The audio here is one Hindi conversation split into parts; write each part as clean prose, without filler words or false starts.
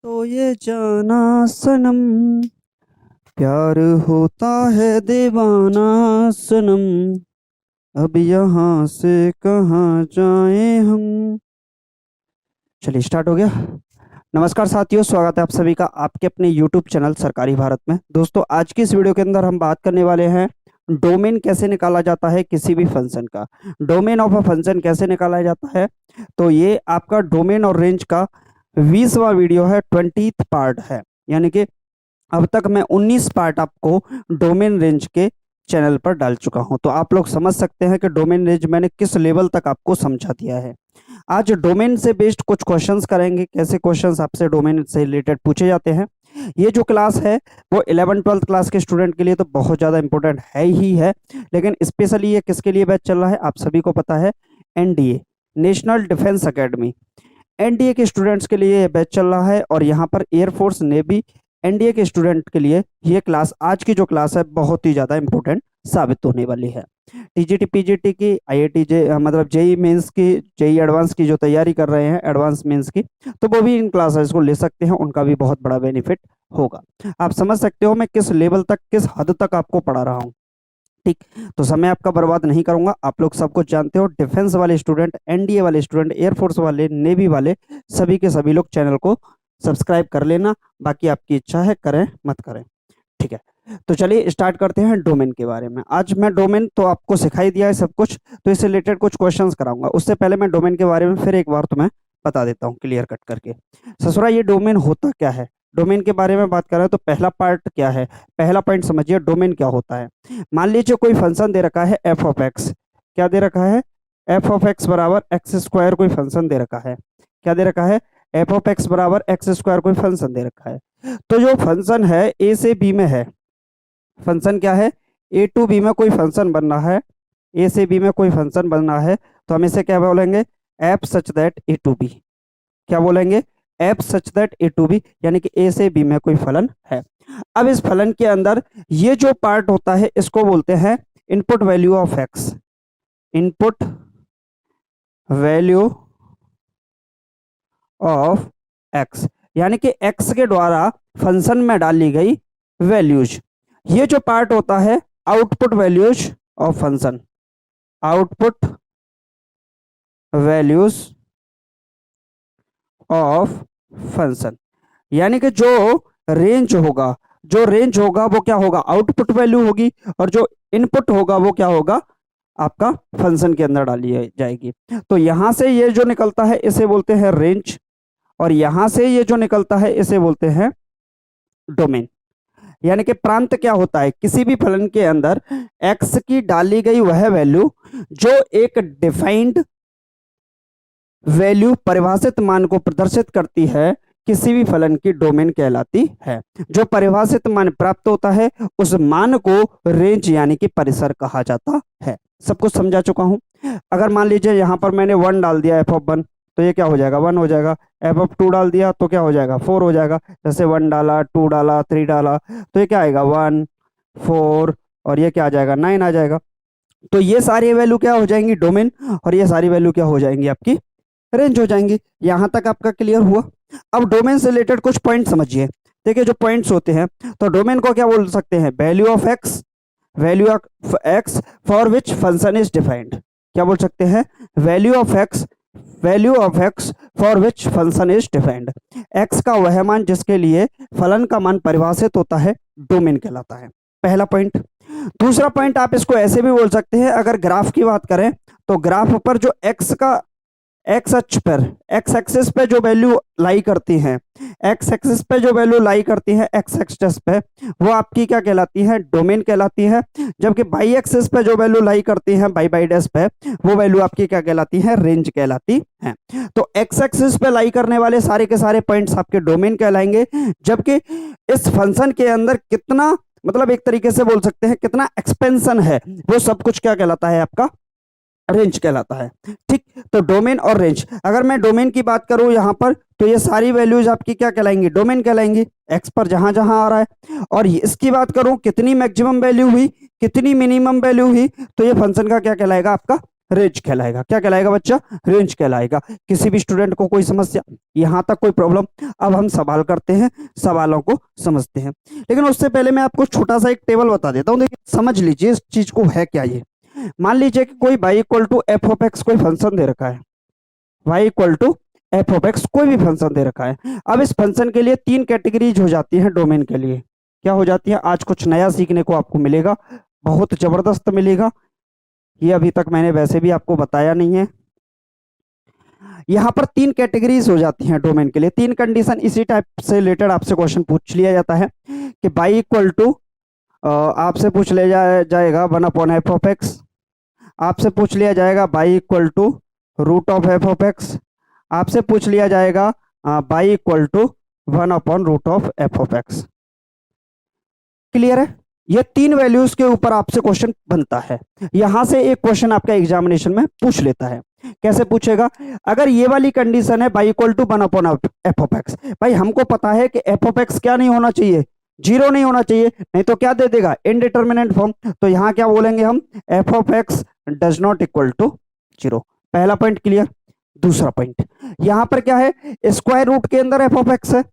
तो ये जाना सनम, प्यार होता है दीवाना सनम, अब यहाँ से कहाँ जाएं हम। चलिए स्टार्ट हो गया। नमस्कार साथियों, स्वागत है आप सभी का आपके अपने YouTube चैनल सरकारी भारत में। दोस्तों, आज की इस वीडियो के अंदर हम बात करने वाले हैं डोमेन कैसे निकाला जाता है किसी भी फंक्शन का। डोमेन ऑफ अ फंक्शन कैसे निकाला जाता है, तो ये आपका डोमेन और रेंज का 20वां वीडियो है, 20th पार्ट है। यानी कि अब तक मैं 19 पार्ट आपको डोमेन रेंज के चैनल पर डाल चुका हूं, तो आप लोग समझ सकते हैं कि डोमेन रेंज मैंने किस लेवल तक आपको समझा दिया है। आज डोमेन से बेस्ड कुछ क्वेश्चंस करेंगे, कैसे क्वेश्चंस आपसे डोमेन से रिलेटेड पूछे जाते हैं। ये जो क्लास है वो 11-12 क्लास के स्टूडेंट के लिए तो बहुत ज़्यादा इंपॉर्टेंट है ही है, लेकिन स्पेशली ये किसके लिए बैच चल रहा है आप सभी को पता है। NDA, national defence academy, NDA के स्टूडेंट्स के लिए ये बैच चल रहा है। और यहाँ पर एयरफोर्स, नेवी, एनडीए के स्टूडेंट के लिए ये क्लास, आज की जो क्लास है, बहुत ही ज़्यादा इंपॉर्टेंट साबित होने वाली है। टीजीटी पीजीटी की, आईआईटी जे मतलब जेई मेंस की, जेई एडवांस की जो तैयारी कर रहे हैं, एडवांस मेंस की, तो वो भी इन क्लासेस को ले सकते हैं, उनका भी बहुत बड़ा बेनिफिट होगा। आप समझ सकते हो मैं किस लेवल तक, किस हद तक आपको पढ़ा रहा हूँ। ठीक, तो समय आपका बर्बाद नहीं करूंगा। आप लोग सब कुछ जानते हो, डिफेंस वाले स्टूडेंट, एनडीए वाले स्टूडेंट, एयरफोर्स वाले, नेवी वाले, सभी के सभी लोग चैनल को सब्सक्राइब कर लेना। बाकी आपकी इच्छा है, करें मत करें, ठीक है। तो चलिए स्टार्ट करते हैं डोमेन के बारे में। आज मैं डोमेन तो आपको सिखाई दिया है सब कुछ, तो इससे रिलेटेड कुछ क्वेश्चंस कराऊंगा। उससे पहले मैं डोमेन के बारे में फिर एक बार तुम्हें बता देता हूँ क्लियर कट करके। ससुरा, ये डोमेन होता क्या है। डोमेन के बारे में बात कर रहे हैं तो पहला पार्ट क्या है, पहला पॉइंट समझिए डोमेन क्या होता है। मान लीजिए कोई फंक्शन दे रखा है एफ ऑफ एक्स। क्या दे रखा है, एफ ऑफ एक्स बराबर एक्स स्क्वायर कोई फंक्शन दे रखा है। क्या दे रखा है, एफ ऑफ एक्स बराबर एक्स स्क्वायर कोई फंक्शन दे रखा है। तो जो फंक्शन है ए से बी में है, फंक्शन क्या है, ए टू बी में कोई फंक्शन बन रहा है, ए से बी में कोई फंक्शन बन रहा है, तो हम इसे क्या बोलेंगे, f such that A to B. क्या बोलेंगे, f such that A to B, यानी कि ए से बी में कोई फलन है। अब इस फलन के अंदर ये जो पार्ट होता है इसको बोलते हैं input value of x. Input value of x, यानी कि एक्स के द्वारा फंक्शन में डाली गई वैल्यूज। ये जो पार्ट होता है output values of function, output values of function, यानी कि जो रेंज होगा, जो रेंज होगा वो क्या होगा, आउटपुट वैल्यू होगी, और जो इनपुट होगा वो क्या होगा, आपका फंक्शन के अंदर डाली जाएगी। तो यहां से ये जो निकलता है इसे बोलते हैं रेंज, और यहां से ये जो निकलता है इसे बोलते हैं डोमेन। यानी कि प्रांत क्या होता है, किसी भी फलन के अंदर एक्स की डाली गई वह वैल्यू जो एक डिफाइंड वैल्यू, परिभाषित मान को प्रदर्शित करती है, किसी भी फलन की डोमेन कहलाती है। जो परिभाषित मान प्राप्त होता है उस मान को रेंज यानी कि परिसर कहा जाता है। सब कुछ समझा चुका हूं। अगर मान लीजिए यहां पर मैंने 1 डाल दिया, एफ ऑफ 1, तो ये क्या हो जाएगा, 1 हो जाएगा। एफ ऑफ 2 डाल दिया तो क्या हो जाएगा, 4 हो जाएगा। जैसे 1 डाला, 2 डाला, 3 डाला, तो ये क्या आएगा, 1, 4, और ये क्या आ जाएगा, 9 आ जाएगा। तो ये सारी वैल्यू क्या हो जाएंगी, डोमेन, और ये सारी वैल्यू क्या हो जाएंगी, आपकी रेंज हो जाएंगी। यहां तक आपका क्लियर हुआ। अब डोमेन से रिलेटेड कुछ पॉइंट समझिए। देखिए जो पॉइंट्स होते हैं, तो डोमेन को क्या बोल सकते हैं, value of x, value of x for which function is defined. क्या बोल सकते हैं, value of x, value of x for which function is defined. X का वह मान जिसके लिए फलन का मान परिभाषित होता है, डोमेन कहलाता है। पहला पॉइंट। दूसरा पॉइंट आप इसको ऐसे भी बोल सकते हैं, अगर ग्राफ की बात करें तो ग्राफ पर जो एक्स का, एक्स अक्ष पर, एक्स एक्सिस पे जो वैल्यू लाई करती हैं, एक्स एक्सिस पे जो वैल्यू लाई करती है एक्स एक्सिस पे, वो आपकी क्या कहलाती है, डोमेन कहलाती है। जबकि बाई एक्सिस पे जो वैल्यू लाई करती है बाई बाई डैश पे, वो वैल्यू आपकी क्या कहलाती है, रेंज कहलाती है। तो एक्स एक्सिस पे लाई करने वाले सारे के सारे पॉइंट्स आपके डोमेन कहलाएंगे। जबकि इस फंक्शन के अंदर कितना, मतलब एक तरीके से बोल सकते हैं कितना एक्सपेंशन है, वो सब कुछ क्या कहलाता है, आपका रेंज कहलाता है। ठीक, तो डोमेन और रेंज, अगर मैं डोमेन की बात करूं यहां पर, तो ये सारी वैल्यूज आपकी क्या कहलाएंगी, डोमेन कहलाएंगी, एक्स पर जहां जहां आ रहा है। और इसकी बात करूं कितनी मैक्सिमम वैल्यू हुई, कितनी मिनिमम वैल्यू हुई, तो ये फंक्शन का क्या कहलाएगा, आपका रेंज कहलाएगा। क्या कहलाएगा बच्चा? रेंज कहलाएगा। किसी भी स्टूडेंट को कोई समस्या, यहां तक कोई प्रॉब्लम? अब हम सवाल करते हैं, सवालों को समझते हैं। लेकिन उससे पहले मैं आपको छोटा सा एक टेबल बता देता हूं, देखिए समझ लीजिए इस चीज को है क्या ये। मान लीजिए कि कोई y equal to f of x कोई फंक्शन दे रखा है, y equal to f of x कोई भी फंक्शन दे रखा है। अब इस फंक्शन के लिए तीन कैटेगरीज हो जाती हैं डोमेन के लिए। क्या हो जाती है? आज कुछ नया सीखने को आपको मिलेगा, बहुत जबरदस्त मिलेगा। ये अभी तक मैंने वैसे भी आपको बताया नहीं है। यहाँ पर तीन कैटेगरीज हो जाती हैं डोमेन के लिए। तीन कंडीशन इसी टाइप से रिलेटेड आपसे क्वेश्चन पूछ लिया जाता है कि y इक्वल टू आपसे पूछ लिया जाएगा 1/f(x), आपसे पूछ लिया जाएगा y इक्वल टू √f(x), आपसे पूछ लिया जाएगा y equal to 1/√f(x). Clear है? ये तीन वैल्यूज के ऊपर आपसे क्वेश्चन बनता है। यहां से एक क्वेश्चन आपका एग्जामिनेशन में पूछ लेता है। कैसे पूछेगा? अगर ये वाली कंडीशन है y इक्वल टू 1/f(x), भाई हमको पता है कि f(x) क्या नहीं होना चाहिए? जीरो नहीं होना चाहिए, नहीं तो क्या दे देगा? Indeterminate form. तो यहां क्या बोलेंगे हम? f(x) does not equal to zero. पहला पॉइंट क्लियर। दूसरा पॉइंट, यहां पर क्या है? स्क्वायर रूट के अंदर f(x) है।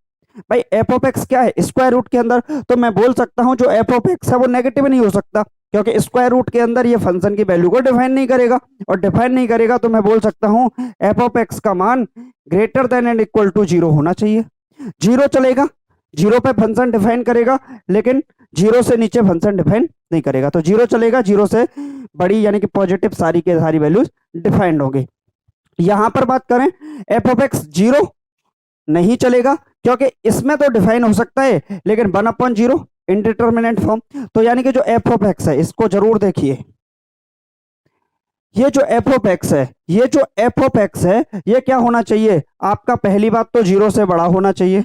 भाई एफ ऑफ एक्स क्या है? स्क्वायर रूट के अंदर। तो मैं बोल सकता हूं जो एफ ऑफ एक्स है वो नेगेटिव नहीं हो सकता, क्योंकि स्क्वायर रूट के अंदर ये फंक्शन की वैल्यू को डिफाइन नहीं करेगा, और डिफाइन नहीं करेगा तो मैं बोल सकता हूं एफ ऑफ एक्स का मान greater than and equal to zero होना चाहिए। जीरो चलेगा, जीरो पे फंक्शन डिफाइन करेगा, लेकिन जीरो से नीचे फंक्शन डिफाइन नहीं करेगा। तो जीरो चलेगा, जीरो से बड़ी यानी कि पॉजिटिव सारी के सारी वैल्यूज डिफाइंड होंगी। यहां पर बात करें एफ ऑफ एक्स, जीरो नहीं चलेगा, क्योंकि इसमें तो डिफाइन हो सकता है, लेकिन 1/0 इनडिटर्मिनेट फॉर्म। तो यानी कि जो एफ ऑफ एक्स है इसको जरूर देखिए। ये जो एफ ऑफ एक्स है, ये जो एफ ऑफ एक्स है, ये क्या होना चाहिए आपका? पहली बात तो जीरो से बड़ा होना चाहिए।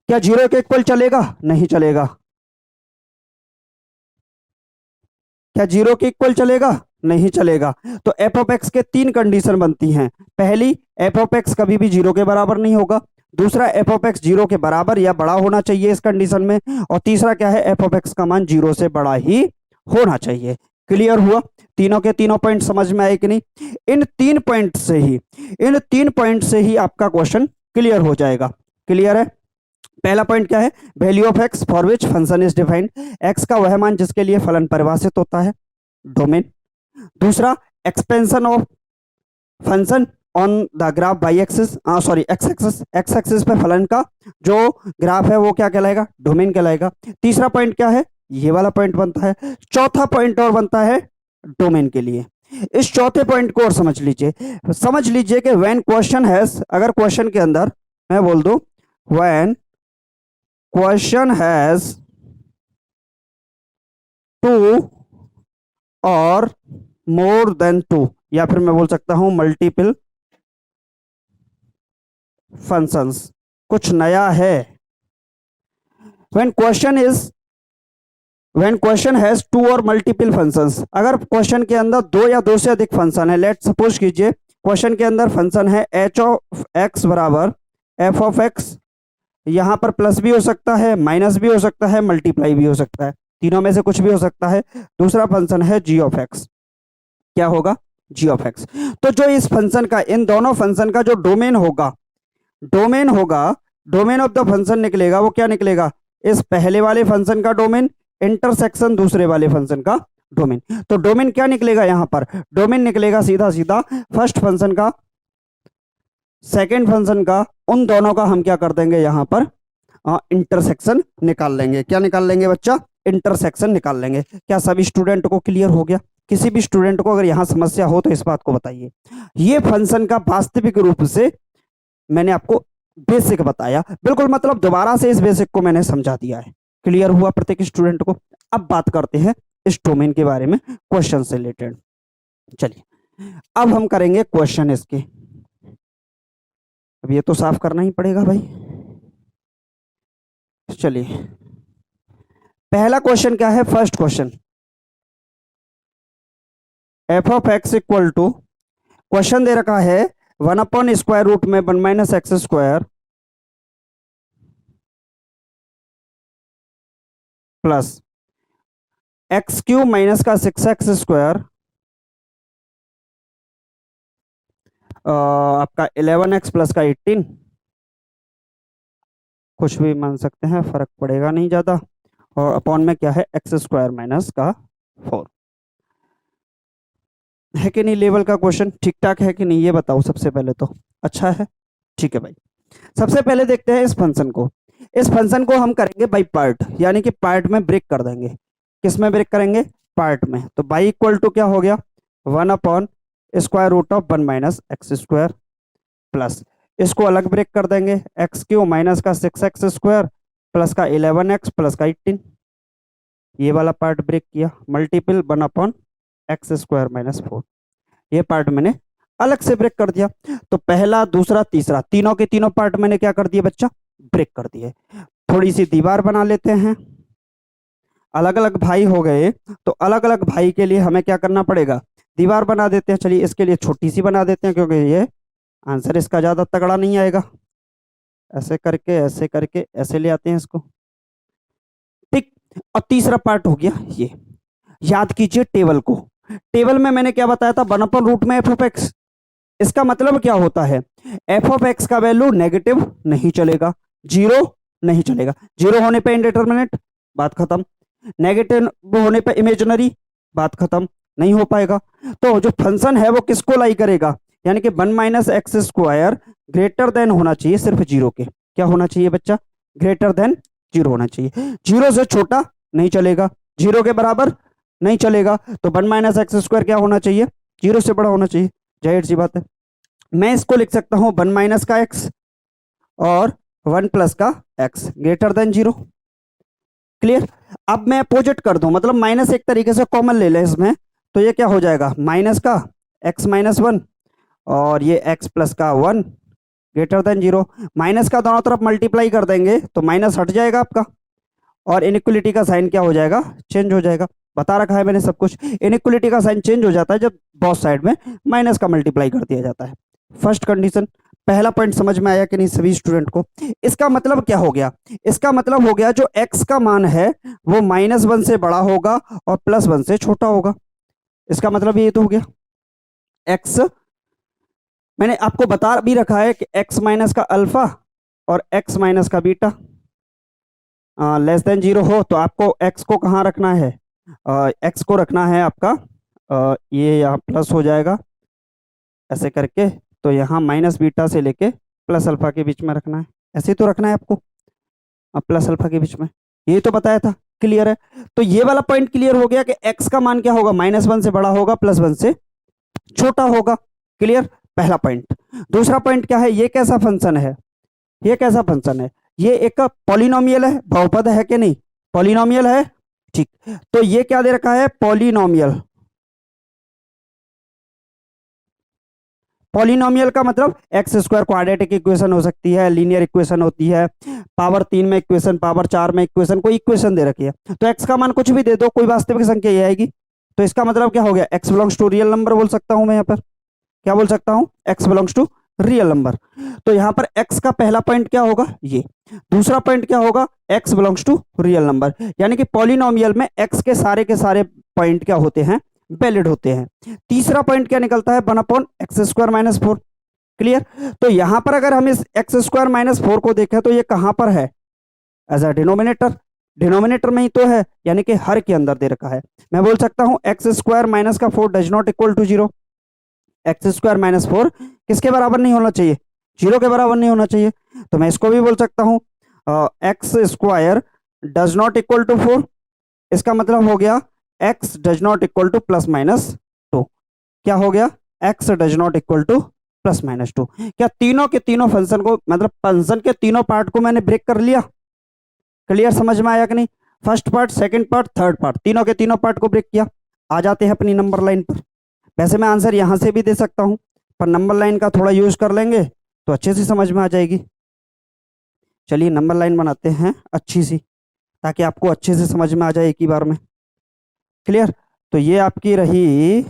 क्या जीरो के इक्वल चलेगा? नहीं चलेगा। क्या जीरो के इक्वल चलेगा? नहीं चलेगा। तो एफ ऑफ एक्स के तीन कंडीशन बनती हैं। पहली, एफ ऑफ एक्स कभी भी जीरो के बराबर नहीं होगा। दूसरा, एफ ऑफ एक्स जीरो के बराबर या बड़ा होना चाहिए इस कंडीशन में। और तीसरा क्या है? एफ ऑफ एक्स का मान जीरो से बड़ा ही होना चाहिए। क्लियर हुआ? तीनों के तीनों पॉइंट समझ में आए कि नहीं? इन तीन पॉइंट से ही आपका क्वेश्चन क्लियर हो जाएगा। क्लियर है? पहला पॉइंट क्या है? Value of x for which function is defined. X का वह मान जिसके लिए फलन परिभाषित होता है, डोमेन। दूसरा, expansion of function on the graph by axis, sorry x axis पे फलन का जो ग्राफ है वो क्या कहलाएगा? डोमेन कहलाएगा। तीसरा पॉइंट क्या है? ये वाला पॉइंट बनता है। चौथा पॉइंट और बनता है डोमेन के लिए। इस चौथे पॉइंट को और समझ लीजिए कि व्हेन क्वेश्चन हैज, अगर क्वेश्चन के अंदर मैं बोल दूं व्हेन क्वेश्चन हैज टू और मोर देन टू, या फिर मैं बोल सकता हूं मल्टीपल फंक्शंस, कुछ नया है। व्हेन क्वेश्चन हैज टू और मल्टीपल फंक्शंस, अगर क्वेश्चन के अंदर दो या दो से अधिक फंक्शन है, लेट सपोज कीजिए क्वेश्चन के अंदर फंक्शन है एच ऑफ एक्स बराबर एफ ऑफ एक्स, यहां पर प्लस भी हो सकता है, माइनस भी हो सकता है, मल्टीप्लाई भी हो सकता है, तीनों में से कुछ भी हो सकता है। दूसरा फंक्शन है जी ऑफ एक्स। क्या होगा? जी ऑफ एक्स। तो जो इस फंक्शन का, इन दोनों फंक्शन का जो डोमेन ऑफ द फंक्शन निकलेगा, वो क्या निकलेगा? इस पहले वाले फंक्शन का डोमेन इंटरसेक्शन दूसरे वाले फंक्शन का डोमेन। तो डोमेन क्या निकलेगा? यहां पर डोमेन निकलेगा सीधा सीधा फर्स्ट फंक्शन का, सेकेंड फंक्शन का, उन दोनों का हम क्या कर देंगे यहां पर? इंटरसेक्शन निकाल लेंगे। क्या निकाल लेंगे बच्चा? इंटरसेक्शन निकाल लेंगे। क्या सभी स्टूडेंट को क्लियर हो गया? किसी भी स्टूडेंट को अगर यहां समस्या हो तो इस बात को बताइए। ये फंक्शन का वास्तविक रूप से मैंने आपको बेसिक बताया, बिल्कुल मतलब दोबारा से इस बेसिक को मैंने समझा दिया है। क्लियर हुआ प्रत्येक स्टूडेंट को? अब बात करते हैं इस डोमेन के बारे में, क्वेश्चन से रिलेटेड। चलिए अब हम करेंगे क्वेश्चन इसके। अब ये तो साफ करना ही पड़ेगा भाई। चलिए पहला क्वेश्चन क्या है? First question, F of X equal to, question दे रखा है 1/√में 1 - X square plus x³ minus का 6x² आपका 11x प्लस का 18, कुछ भी मान सकते हैं, फर्क पड़ेगा नहीं ज़्यादा। और अपॉन में क्या है, एक्स स्क्वायर माइनस का 4। है कि नहीं लेवल का क्वेश्चन? ठीक ठाक है कि नहीं, ये बताओ सबसे पहले तो। अच्छा है, ठीक है भाई। सबसे पहले देखते हैं इस फंक्शन को। इस फंक्शन को हम करेंगे बाई पार्ट, यानी कि पार्ट में ब्रेक कर देंगे। किस में ब्रेक करेंगे? पार्ट में। तो बाई इक्वल टू क्या हो गया, 1 upon square root of 1 - x² plus, इसको अलग ब्रेक कर देंगे, x³ माइनस का 6x² प्लस का 11x प्लस का 18। ये वाला पार्ट ब्रेक किया, मल्टीपल 1/x² - 4। ये पार्ट मैंने अलग से ब्रेक कर दिया। तो पहला, दूसरा, तीसरा, तीनों के तीनों पार्ट मैंने क्या कर दिए बच्चा, ब्रेक कर दिए। थोड़ी सी दीवार बना लेते हैं। अलग अलग भाई हो गए, तो अलग अलग भाई के लिए हमें क्या करना पड़ेगा, दीवार बना देते हैं। चलिए इसके लिए छोटी सी बना देते हैं, क्योंकि ये आंसर इसका ज्यादा तगड़ा नहीं आएगा। ऐसे करके, ऐसे करके, ऐसे ले आते हैं इसको, ठीक। और तीसरा पार्ट हो गया ये। याद कीजिए टेबल को। टेबल में मैंने क्या बताया था, 1/रूट में f(x). इसका मतलब क्या होता है, f(x) का वैल्यू नेगेटिव नहीं चलेगा, जीरो नहीं चलेगा। जीरो होने पे इनडिटरमिनेट, बात खत्म। नेगेटिव होने पे इमेजिनरी, बात खत्म, नहीं हो पाएगा। तो जो फंक्शन है वो किसको लाई करेगा, यानी कि 1 - x² ग्रेटर देन होना चाहिए सिर्फ जीरो के। क्या होना चाहिए बच्चा, ग्रेटर देन जीरो होना चाहिए। जीरो से छोटा नहीं चलेगा, जीरो के बराबर नहीं चलेगा। तो 1 - x² क्या होना चाहिए, जीरो से बड़ा होना चाहिए। जाहिर सी बात है। मैं इसको लिख सकता हूं 1 माइनस का एक्स और 1 प्लस का x greater than zero. Clear? अब मैं अपोजिट कर दूं, मतलब माइनस एक तरीके से कॉमन ले लें इसमें, तो ये क्या हो जाएगा, माइनस का x - 1 और ये x प्लस का 1 ग्रेटर देन जीरो। माइनस का दोनों तरफ मल्टीप्लाई कर देंगे तो माइनस हट जाएगा आपका, और इनइक्वलिटी का साइन क्या हो जाएगा, चेंज हो जाएगा। बता रखा है मैंने सब कुछ। इनइक्वलिटी का साइन चेंज हो जाता है जब बोथ साइड में माइनस का मल्टीप्लाई कर दिया जाता है। First condition. पहला पॉइंट समझ में आया कि नहीं सभी स्टूडेंट को? इसका मतलब क्या हो गया, इसका मतलब हो गया जो x का मान है वो -1 से बड़ा होगा और +1 से छोटा होगा। इसका मतलब ये तो हो गया x, मैंने आपको बता भी रखा है कि x माइनस का अल्फा और x माइनस का बीटा लेस देन जीरो हो, तो आपको x को कहाँ रखना है, x को रखना है आपका ये यहाँ प्लस हो जाएगा ऐसे करके, तो यहाँ माइनस बीटा से लेके प्लस अल्फा के बीच में रखना है। ऐसे तो रखना है आपको, प्लस अल्फा के बीच में, यही तो बताया था। क्लियर है? तो ये वाला पॉइंट क्लियर हो गया कि x का मान क्या होगा, -1 से बड़ा होगा, +1 से छोटा होगा। क्लियर? पहला पॉइंट। दूसरा पॉइंट क्या है, ये कैसा फंक्शन है, ये कैसा फंक्शन है, ये एक पॉलिनोमियल है, बहुपद है कि नहीं, पॉलिनोमियल है, ठीक। तो ये क्या दे रखा है, पॉलिनोमियल। पॉलिनोमियल का मतलब x² क्वाड्रेटिक इक्वेशन हो सकती है, लीनियर इक्वेशन होती है, पावर 3 में इक्वेशन, पावर 4 में इक्वेशन, कोई इक्वेशन दे रखी है, तो x का मान कुछ भी दे दो, कोई वास्तविक संख्या ये आएगी। तो इसका मतलब क्या हो गया, x belongs to real number बोल सकता हूं मैं यहाँ पर। क्या बोल सकता हूं, x belongs to real number. तो यहाँ पर x का पहला पॉइंट क्या होगा, ये। दूसरा पॉइंट क्या होगा, x belongs to real number, यानी कि पॉलिनोमियल में x के सारे पॉइंट क्या होते हैं, वैलिड होते हैं। तीसरा पॉइंट क्या निकलता है, 1/x² - 4। क्लियर? तो यहां पर अगर हम इस x² - 4 को देखें तो ये कहां पर है, एज अ डिनोमिनेटर। डिनोमिनेटर में ही तो है, यानी कि हर के अंदर दे रखा है। मैं बोल सकता हूं x² - 4 does not equal to zero. x² - 4 किसके बराबर नहीं होना चाहिए, जीरो के बराबर नहीं होना चाहिए। तो मैं इसको भी बोल सकता हूं x² does not equal to 4। इसका मतलब हो गया x does not equal to +-2। क्या हो गया, x does not equal to +-2। क्या तीनों के तीनों फंक्शन को, मतलब फंक्शन के तीनों पार्ट को मैंने ब्रेक कर लिया? क्लियर, समझ में आया कि नहीं? First part, second part, third part, तीनों के तीनों पार्ट को ब्रेक किया। आ जाते हैं अपनी नंबर लाइन पर। वैसे मैं आंसर यहां से भी दे सकता हूं, पर नंबर लाइन का थोड़ा यूज कर लेंगे तो अच्छे से समझ में आ जाएगी। चलिए नंबर लाइन बनाते हैं अच्छी सी, ताकि आपको अच्छे से समझ में आ जाए एक ही बार में। क्लियर? तो ये आपकी रही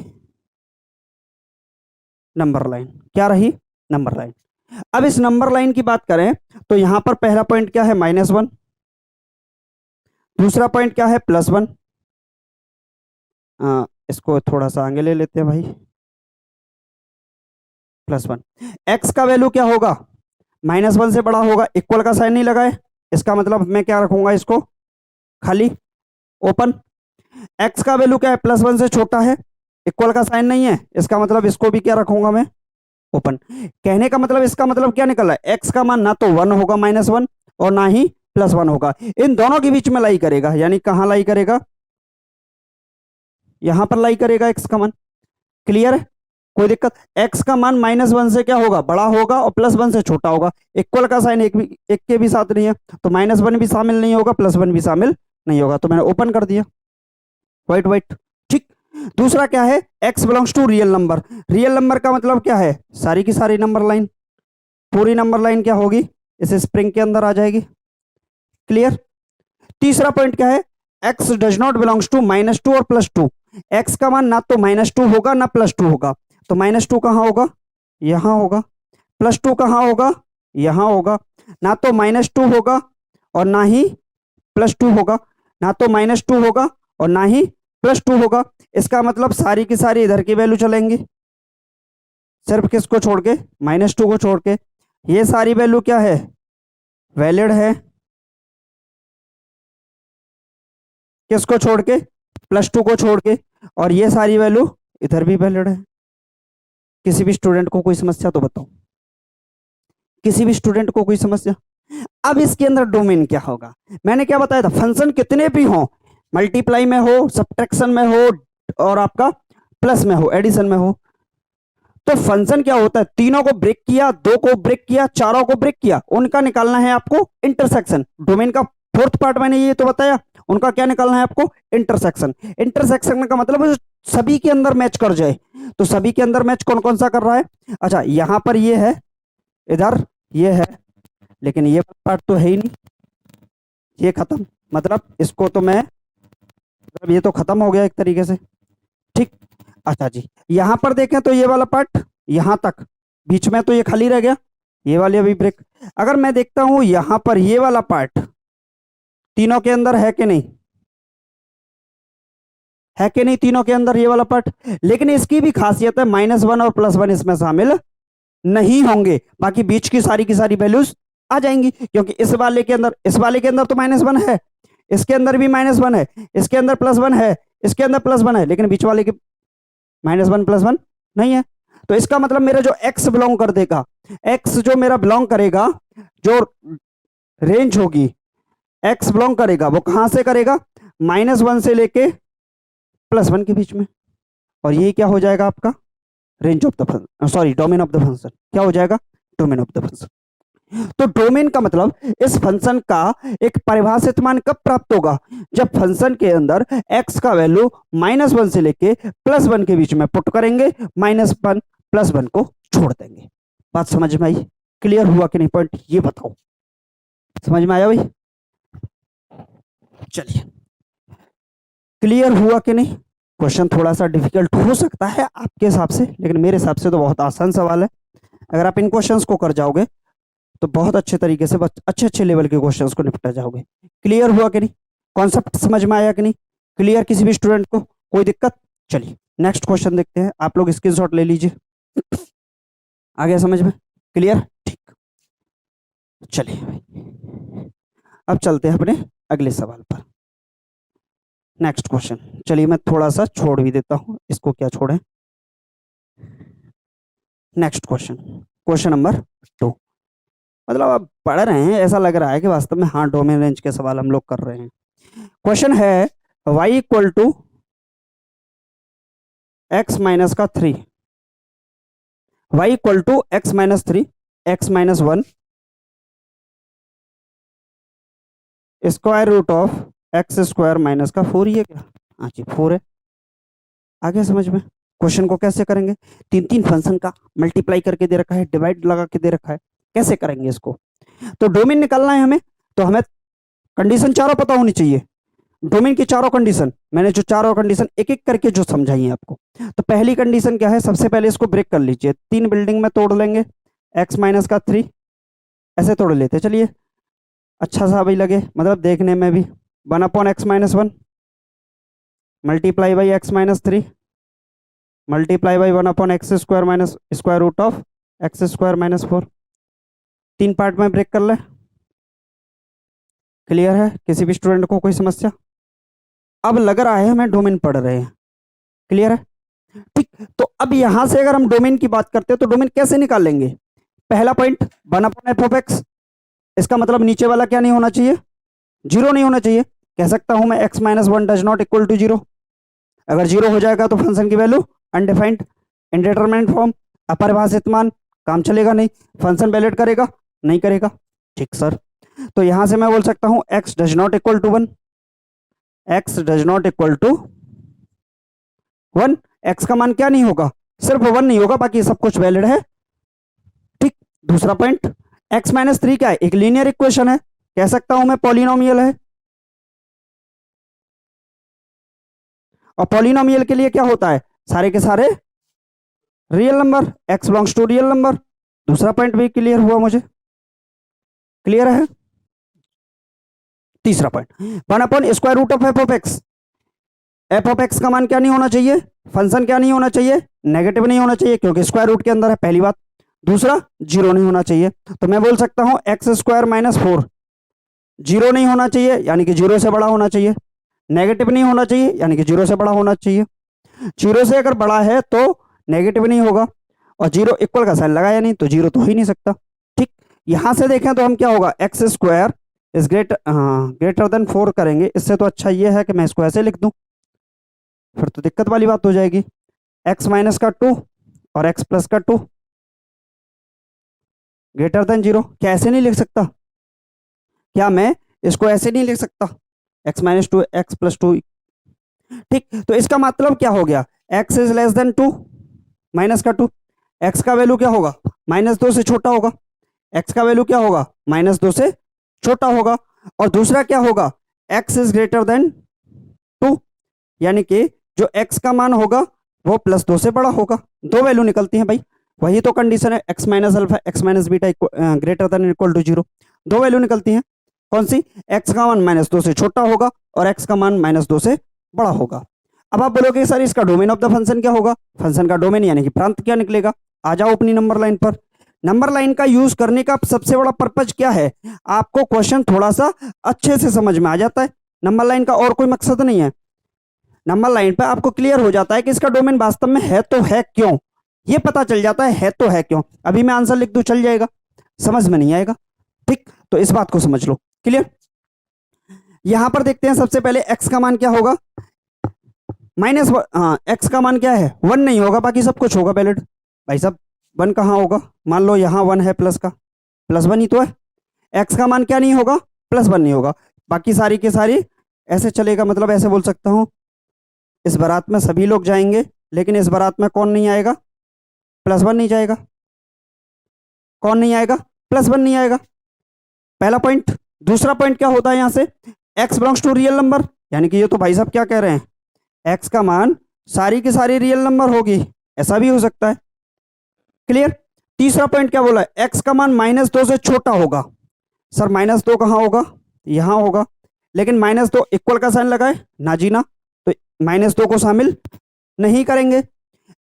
नंबर लाइन। क्या रही, नंबर लाइन। अब इस नंबर लाइन की बात करें तो यहां पर पहला पॉइंट क्या है, -1। दूसरा पॉइंट क्या है, +1। इसको थोड़ा सा आगे ले लेते हैं भाई। +1। एक्स का वैल्यू क्या होगा, -1 से बड़ा होगा, इक्वल का साइन नहीं लगाए, इसका मतलब मैं क्या रखूंगा इसको खाली ओपन। एक्स का वैल्यू क्या है, +1 से छोटा है, इक्वल का साइन नहीं है, इसका मतलब इसको भी क्या रखूंगा मैं ओपन। कहने का मतलब इसका मतलब क्या निकल रहा है, एक्स का मान ना तो 1 होगा -1 और ना ही +1 होगा, इन दोनों के बीच में लाई करेगा, यानी कहां लाई करेगा, यहां पर लाई करेगा एक्स का मान। क्लियर है, कोई दिक्कत। एक्स का मान -1 से क्या होगा बड़ा होगा और +1 से छोटा होगा, इक्वल का साइन एक के भी साथ नहीं है, तो -1 भी शामिल नहीं होगा, +1 भी शामिल नहीं होगा, तो मैंने ओपन कर दिया, वाइट वाइट। ठीक, दूसरा क्या है, x belongs to real number. Real number का मतलब क्या है, सारी की सारी नंबर लाइन, पूरी नंबर लाइन क्या होगी इस स्प्रिंग के अंदर आ जाएगी। क्लियर। तीसरा पॉइंट क्या है, x does not belongs to -2 और +2। एक्स का मान ना तो -2 होगा ना +2 होगा, तो -2 कहां होगा, यहां होगा, +2 कहां होगा, यहां होगा, ना तो -2 होगा और ना ही +2 होगा, ना तो -2 होगा और ना ही +2 होगा, इसका मतलब सारी की सारी इधर की वैल्यू चलेंगी, सिर्फ किसको छोड़ के, -2 को छोड़ के, ये सारी वैल्यू क्या है वैलिड है, किसको छोड़ के, +2 को छोड़ के, और ये सारी वैल्यू इधर भी वैलिड है। किसी भी स्टूडेंट को कोई समस्या तो बताओ, किसी भी स्टूडेंट को कोई समस्या। अब इसके अंदर डोमेन क्या होगा, मैंने क्या बताया था, फंक्शन कितने भी हो, मल्टीप्लाई में हो, सब्ट्रैक्शन में हो और आपका प्लस में हो, एडिशन में हो, तो फंक्शन क्या होता है, तीनों को ब्रेक किया, दो को ब्रेक किया, चारों को ब्रेक किया, उनका निकालना है आपको इंटरसेक्शन। डोमेन का फोर्थ पार्ट मैंने ये तो बताया, उनका क्या निकालना है आपको, इंटरसेक्शन। इंटरसेक्शन का मतलब है सभी के अंदर मैच कर जाए, तो सभी के अंदर मैच कौन कौन सा कर रहा है, अच्छा यहां पर ये है, इधर ये है, लेकिन ये पार्ट तो है ही नहीं, ये खत्म, मतलब इसको तो मैं, मतलब ये तो खत्म हो गया एक तरीके से। ठीक, अच्छा जी, यहां पर देखें तो ये वाला पार्ट यहां तक, बीच में तो ये खाली रह गया, ये वाली अभी ब्रेक। अगर मैं देखता हूं यहां पर ये वाला पार्ट तीनों के अंदर है कि नहीं, है कि नहीं तीनों के अंदर ये वाला पार्ट, लेकिन इसकी भी खासियत है -1 और +1 इसमें शामिल नहीं होंगे, बाकी बीच की सारी वैल्यूज आ जाएंगी, क्योंकि इस वाले के अंदर, इस वाले के अंदर तो -1 है, इसके अंदर भी -1 है, इसके अंदर +1 है, इसके अंदर +1 है, लेकिन बीच वाले के -1 +1 नहीं है, तो इसका मतलब मेरा जो x बिलोंग कर देगा, x जो मेरा बिलोंग करेगा, जो रेंज होगी x बिलोंग करेगा वो कहां से करेगा, -1 से लेके +1 के बीच में, और ये क्या हो जाएगा आपका range of the function, sorry domain of the function, क्या हो जाएगा डोमेन ऑफ द फंक्शन। तो डोमेन का मतलब इस फंक्शन का एक परिभाषित मान कब प्राप्त होगा, जब फंक्शन के अंदर x का वैल्यू -1 से लेके +1 के बीच में पुट करेंगे, -1 +1 को छोड़ देंगे। बात समझ में आई, क्लियर हुआ कि नहीं, पॉइंट ये बताओ, समझ में आया भाई, चलिए क्लियर हुआ कि नहीं। क्वेश्चन थोड़ा सा डिफिकल्ट हो सकता है आपके हिसाब से, लेकिन मेरे हिसाब से तो बहुत आसान सवाल है, अगर आप इन क्वेश्चंस को कर जाओगे तो बहुत अच्छे तरीके से अच्छे अच्छे लेवल के क्वेश्चंस को निपटा जाओगे। क्लियर हुआ कि नहीं, कॉन्सेप्ट समझ में आया कि नहीं, क्लियर किसी भी स्टूडेंट को, कोई दिक्कत। चलिए नेक्स्ट क्वेश्चन देखते हैं, आप लोग स्क्रीनशॉट ले लीजिए, आ गया समझ में, क्लियर, ठीक। चलिए अब चलते हैं अपने अगले सवाल पर, नेक्स्ट क्वेश्चन। चलिए मैं थोड़ा सा छोड़ भी देता हूं इसको, क्या छोड़े, नेक्स्ट क्वेश्चन, क्वेश्चन नंबर 2। मतलब आप पढ़ रहे हैं ऐसा लग रहा है कि वास्तव में हाँ डोमेन रेंज के सवाल हम लोग कर रहे हैं। क्वेश्चन है y equal to x minus का 3, y equal to x minus 3, x minus 1 square root of x square minus का 4, ये क्या, हाँ जी 4 है। आगे समझ में, क्वेश्चन को कैसे करेंगे, तीन तीन फंक्शन का मल्टीप्लाई करके दे रखा है, डिवाइड लगा के दे रखा है, कैसे करेंगे इसको, तो डोमेन निकालना है हमें, तो हमें कंडीशन चारों पता होनी चाहिए, डोमेन की चारों कंडीशन, मैंने जो चारों कंडीशन एक एक करके जो समझाई है आपको। तो पहली कंडीशन क्या है, सबसे पहले इसको ब्रेक कर लीजिए, 3 बिल्डिंग में तोड़ लेंगे, x माइनस का 3 ऐसे तोड़ लेते, चलिए अच्छा सा भी लगे, मतलब देखने में भी, 1/x-1 multiply by x minus 3 multiply by 1/x square minus square root of x square minus 4, 3 part में ब्रेक कर ले। क्लियर है? किसी भी स्टूडेंट को कोई समस्या? अब लग रहा है हमें डोमेन पढ़ रहे हैं। क्लियर है? ठीक, तो अब यहां से अगर हम डोमेन की बात करते हैं तो डोमेन कैसे निकालेंगे? पहला पॉइंट 1/f(x), इसका मतलब नीचे वाला क्या नहीं होना चाहिए? 0 नहीं होना चाहिए। कह सकता हूं मैं x minus 1 does not equal to 0। अगर 0 हो जाएगा तो फंक्शन की वैल्यू अनडिफाइंड, इनडिटरमिनेट फॉर्म, अपरिभाषित मान, काम चलेगा नहीं। फंक्शन वैलिड करेगा? नहीं करेगा। ठीक सर, तो यहां से मैं बोल सकता हूं x does not equal to 1, x does not equal to 1। x का मान क्या नहीं होगा? सिर्फ 1 नहीं होगा, बाकी सब कुछ वैलिड है। ठीक, दूसरा पॉइंट x माइनस 3 क्या है? एक लीनियर इक्वेशन है, कह सकता हूं मैं पॉलिनोमियल है। और पॉलिनोमियल के लिए क्या होता है? सारे के सारे real number, x belongs to real number. दूसरा पॉइंट भी क्लियर हुआ मुझे। क्लियर है? तीसरा पॉइंट 1/√f(x), f(x) का मान क्या नहीं होना चाहिए? फंक्शन क्या नहीं होना चाहिए? नेगेटिव नहीं होना चाहिए, क्योंकि स्क्वायर रूट के अंदर है, पहली बात। दूसरा, 0 नहीं होना चाहिए। तो मैं बोल सकता हूं एक्स स्क्वायर माइनस 4 0 नहीं होना चाहिए, यानी कि 0 से बड़ा होना चाहिए। नेगेटिव नहीं होना चाहिए, यानी कि 0 से बड़ा होना चाहिए। 0 से अगर बड़ा है तो नेगेटिव नहीं होगा, और 0 इक्वल का साइन लगाया नहीं तो 0 तो हो ही नहीं सकता। ठीक, यहां से देखें तो हम क्या होगा? X square is greater than 4 करेंगे। इससे तो अच्छा ये है कि मैं इसको ऐसे लिख दूं, फिर तो दिक्कत वाली बात हो जाएगी। एक्स माइनस का 2 और एक्स प्लस का 2 ग्रेटर देन 0। क्या ऐसे नहीं लिख सकता? क्या मैं इसको ऐसे नहीं लिख सकता? X minus 2 x plus 2। ठीक, तो इसका मतलब क्या हो गया? X is less than 2 minus का 2। एक्स का वैल्यू क्या होगा? -2 से छोटा होगा। एक्स का वैल्यू क्या होगा? -2 से छोटा होगा। और दूसरा क्या होगा? एक्स इज ग्रेटर देन 2, यानी कि जो एक्स का मान होगा वो +2 से बड़ा होगा। दो वैल्यू निकलती हैं भाई, वही तो कंडीशन है। X minus alpha x minus beta greater than equal to 0। दो वैल्यू निकलती हैं। कौन सी? एक्स का मान -2 से छोटा होगा और एक्स का मान -2 से बड़ा होगा। अब आप बोलोगे सर इसका डोमेन ऑफ द फंक्शन क्या होगा? फंक्शन का डोमेन यानी कि प्रांत क्या निकलेगा? आ जाओ अपनी नंबर लाइन पर। नंबर लाइन का यूज करने का सबसे बड़ा पर्पज क्या है? आपको क्वेश्चन थोड़ा सा अच्छे से समझ में आ जाता है। नंबर लाइन का और कोई मकसद नहीं है। नंबर लाइन पे आपको क्लियर हो जाता है कि इसका डोमेन वास्तव में है तो है क्यों, ये पता चल जाता है तो है क्यों। अभी मैं आंसर लिख दूं चल जाएगा, समझ में नहीं आएगा। ठीक, तो इस बात को समझ लो। क्लियर? यहां पर देखते हैं सबसे पहले एक्स का मान क्या होगा? माइनस, हाँ एक्स का मान क्या है? 1 नहीं होगा, बाकी सब कुछ होगा वैलिड। भाई साहब 1 कहाँ होगा? मान लो यहाँ 1 है प्लस का, +1 ही तो है। एक्स का मान क्या नहीं होगा? +1 नहीं होगा, बाकी सारी की सारी ऐसे चलेगा। मतलब ऐसे बोल सकता हूं, इस बारात में सभी लोग जाएंगे, लेकिन इस बारात में कौन नहीं आएगा? +1 नहीं जाएगा। कौन नहीं आएगा? +1 नहीं आएगा, पहला पॉइंट। दूसरा पॉइंट क्या होता है यहां से? X belongs to real number, यानी कि ये तो भाई साहब क्या कह रहे हैं? एक्स का मान सारी की सारी रियल नंबर होगी, ऐसा भी हो सकता है। क्लियर? तीसरा पॉइंट क्या बोला? एक्स का मान -2 से छोटा होगा। सर -2 कहां होगा? यहां होगा, लेकिन -2 इक्वल का साइन लगाए ना जी ना, तो -2 को शामिल नहीं करेंगे।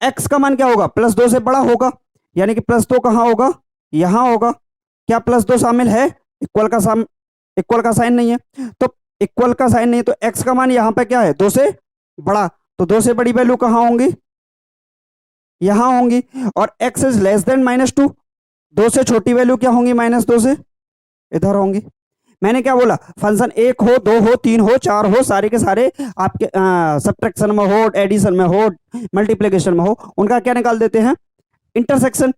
एक्स का मान क्या होगा? +2 से बड़ा होगा, यानी कि +2 कहां होगा? यहां होगा। क्या +2 शामिल है? इक्वल का साइन नहीं है, तो इक्वल का साइन नहीं है, तो एक्स का मान यहां पे क्या है? 2 से बड़ा, तो 2 से बड़ी वैल्यू कहां होंगी? यहां होंगी। और एक्स इज लेस देन -2, 2 से छोटी वैल्यू क्या होंगी? -2 से इधर होंगी। मैंने क्या बोला? फंक्शन 1 हो, 2 हो, 3 हो, 4 हो, सारे के सारे आपके सब्ट्रैक्शन में हो, एडिशन में हो, मल्टीप्लिकेशन में हो, उनका क्या निकाल देते हैं? इंटरसेक्शन।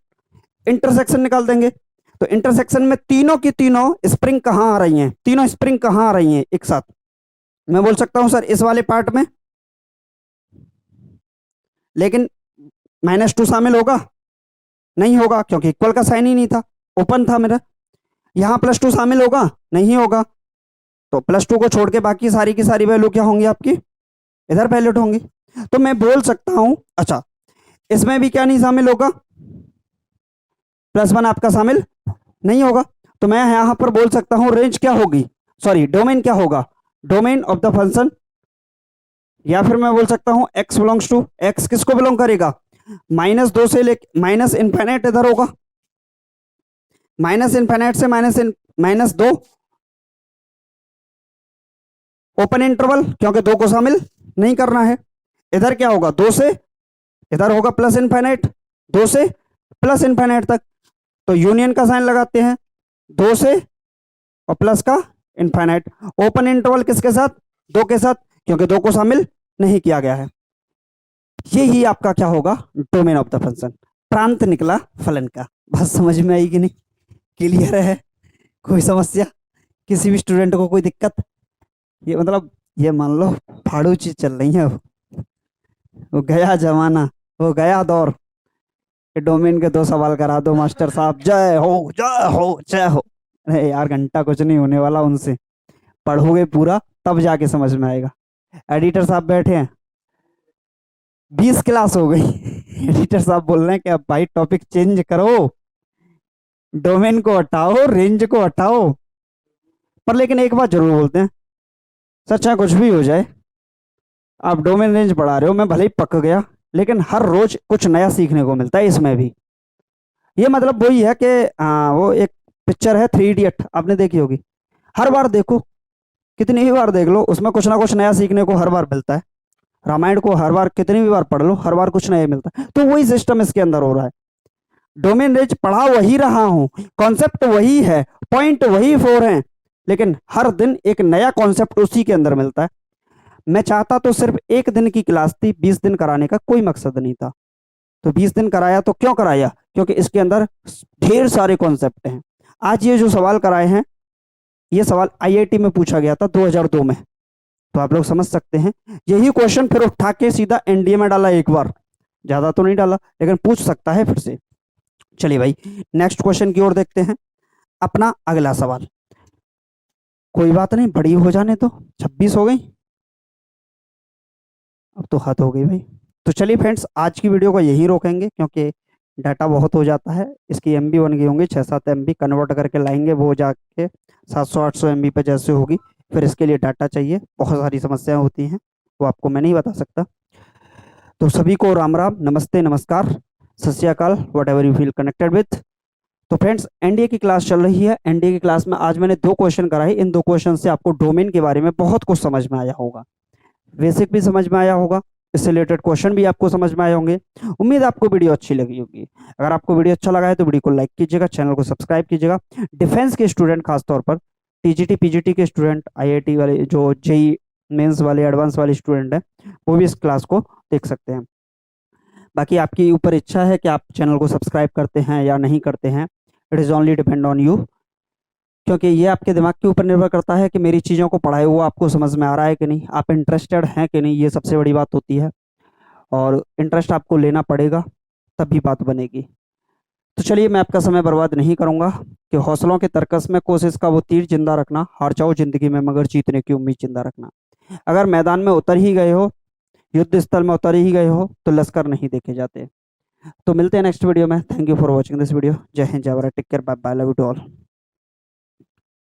इंटरसेक्शन निकाल देंगे। तो इंटरसेक्शन में तीनों की तीनों स्प्रिंग कहां आ रही हैं? तीनों स्प्रिंग कहां आ रही हैं एक साथ? मैं बोल सकता हूं सर इस वाले पार्ट में, लेकिन -2 शामिल होगा? नहीं होगा, क्योंकि इक्वल का साइन ही नहीं था, ओपन था मेरा। यहां +2 शामिल होगा? नहीं होगा, तो +2 को छोड़ के बाकी सारी की सारी वैल्यू क्या होंगी आपकी? इधर वैल्यूड होंगी। तो मैं बोल सकता हूं, अच्छा इसमें भी क्या नहीं शामिल होगा? +1 आपका शामिल नहीं होगा, तो मैं यहां पर बोल सकता हूं रेंज क्या होगी, सॉरी डोमेन क्या होगा? डोमेन ऑफ द फंक्शन, या फिर मैं बोल सकता हूं एक्स बिलोंग्स टू, एक्स किसको बिलोंग करेगा? -2 से लेके माइनस इनफाइनाइट इधर होगा, माइनस इनफाइनाइट से -2 ओपन इंटरवल, क्योंकि 2 को शामिल नहीं करना है। इधर क्या होगा, 2 से इधर होगा प्लस इनफाइनाइट, 2 से प्लस इनफाइनाइट तक, तो यूनियन का साइन लगाते हैं 2 से और प्लस का इनफाइनाइट। ओपन इंटरवल किसके साथ, 2 के साथ, क्योंकि 2 को शामिल नहीं किया गया है। ये ही आपका क्या होगा, डोमेन ऑफ द फंक्शन, प्रांत निकला फलन का। बात समझ में आई कि नहीं, क्लियर है, कोई समस्या, किसी भी स्टूडेंट को कोई दिक्कत? ये मतलब ये मान लो फाड़ू चीज चल रही है, वो गया जमाना, वो गया दौर। डोमेन के 2 सवाल करा दो मास्टर साहब, जय हो जय हो जय हो। अरे यार घंटा कुछ नहीं होने वाला उनसे, पढ़ोगे पूरा तब जाके समझ में आएगा। एडिटर साहब बैठे हैं, 20 क्लास हो गई एडिटर साहब बोल रहे हैं कि अब भाई टॉपिक चेंज करो, डोमेन को हटाओ, रेंज को हटाओ। पर लेकिन एक बात जरूर बोलते हैं, सर चाहे कुछ भी हो जाए, आप डोमेन रेंज बढ़ा रहे हो, मैं भले ही पक गया, लेकिन हर रोज कुछ नया सीखने को मिलता है इसमें भी। ये मतलब वही है कि वो एक पिक्चर है 3 इडियट, आपने देखी होगी, हर बार देखो, कितनी ही बार देख लो, उसमें कुछ ना कुछ नया सीखने को हर बार मिलता है। रामायण को हर बार कितनी भी बार पढ़ लो, हर बार कुछ नया मिलता है। तो वही सिस्टम इसके अंदर हो रहा है। डोमेन रेंज पढ़ा वही रहा हूं, कॉन्सेप्ट वही है, पॉइंट वही 4 है, लेकिन हर दिन एक नया कॉन्सेप्ट उसी के अंदर मिलता है। मैं चाहता तो सिर्फ 1 दिन की क्लास थी, 20 दिन कराने का कोई मकसद नहीं था। तो 20 दिन कराया तो क्यों कराया, क्योंकि इसके अंदर ढेर सारे कॉन्सेप्ट हैं। आज ये जो सवाल कराए हैं, ये सवाल आईआईटी में पूछा गया था 2002 में, तो आप लोग समझ सकते हैं। यही क्वेश्चन फिर उठा के सीधा एनडीए में डाला एक बार, ज्यादा तो नहीं डाला, लेकिन पूछ सकता है फिर से। चलिए भाई नेक्स्ट क्वेश्चन की ओर देखते हैं। अपना अगला सवाल, कोई बात नहीं, बड़ी हो जाने तो 26 हो गई, अब तो हद हो गई भाई। तो चलिए फ्रेंड्स, आज की वीडियो को यही रोकेंगे, क्योंकि डाटा बहुत हो जाता है। इसकी एमबी बन गई होंगी 6-7 एमबी, कन्वर्ट करके लाएंगे, वो जाके 700-800 एमबी पे जैसे होगी, फिर इसके लिए डाटा चाहिए, बहुत सारी समस्याएं होती हैं, वो आपको मैं नहीं बता सकता। तो सभी को राम राम, नमस्ते, नमस्कार, सत श्री अकाल, what ever you feel connected with. तो फ्रेंड्स एनडीए की क्लास चल रही है। एनडीए की क्लास में आज मैंने 2 क्वेश्चन कराए। इन 2 क्वेश्चन से आपको डोमेन के बारे में बहुत कुछ समझ में आया होगा, बेसिक भी समझ में आया होगा, इससे रिलेटेड क्वेश्चन भी आपको समझ में आए होंगे। उम्मीद है आपको वीडियो अच्छी लगी होगी। अगर आपको वीडियो अच्छा लगा है तो वीडियो को लाइक कीजिएगा, चैनल को सब्सक्राइब कीजिएगा। डिफेंस के स्टूडेंट खासतौर पर, टीजीटी पीजीटी के स्टूडेंट, आईआईटी वाले, जो जेई मेंस वाले, एडवांस वाले स्टूडेंट हैं, वो भी इस क्लास को देख सकते हैं। बाकी आपकी ऊपर इच्छा है कि आप चैनल को सब्सक्राइब करते हैं या नहीं करते हैं, it is only depend on you, क्योंकि ये आपके दिमाग के ऊपर निर्भर करता है कि मेरी चीज़ों को पढ़ाए हुआ आपको समझ में आ रहा है कि नहीं, आप इंटरेस्टेड हैं कि नहीं, ये सबसे बड़ी बात होती है। और इंटरेस्ट आपको लेना पड़ेगा, तभी बात बनेगी। तो चलिए मैं आपका समय बर्बाद नहीं करूंगा, कि हौसलों के तरकस में कोशिश का वो तीर जिंदा रखना, हार जाओ जिंदगी में मगर जीतने की उम्मीद जिंदा रखना। अगर मैदान में उतर ही गए हो, युद्ध स्थल में उतर ही गए हो, तो लश्कर नहीं देखे जाते। तो मिलते हैं नेक्स्ट वीडियो में। Thank you for watching this video. जय हिंद, जय Bharat, take care, bye bye, love you to all.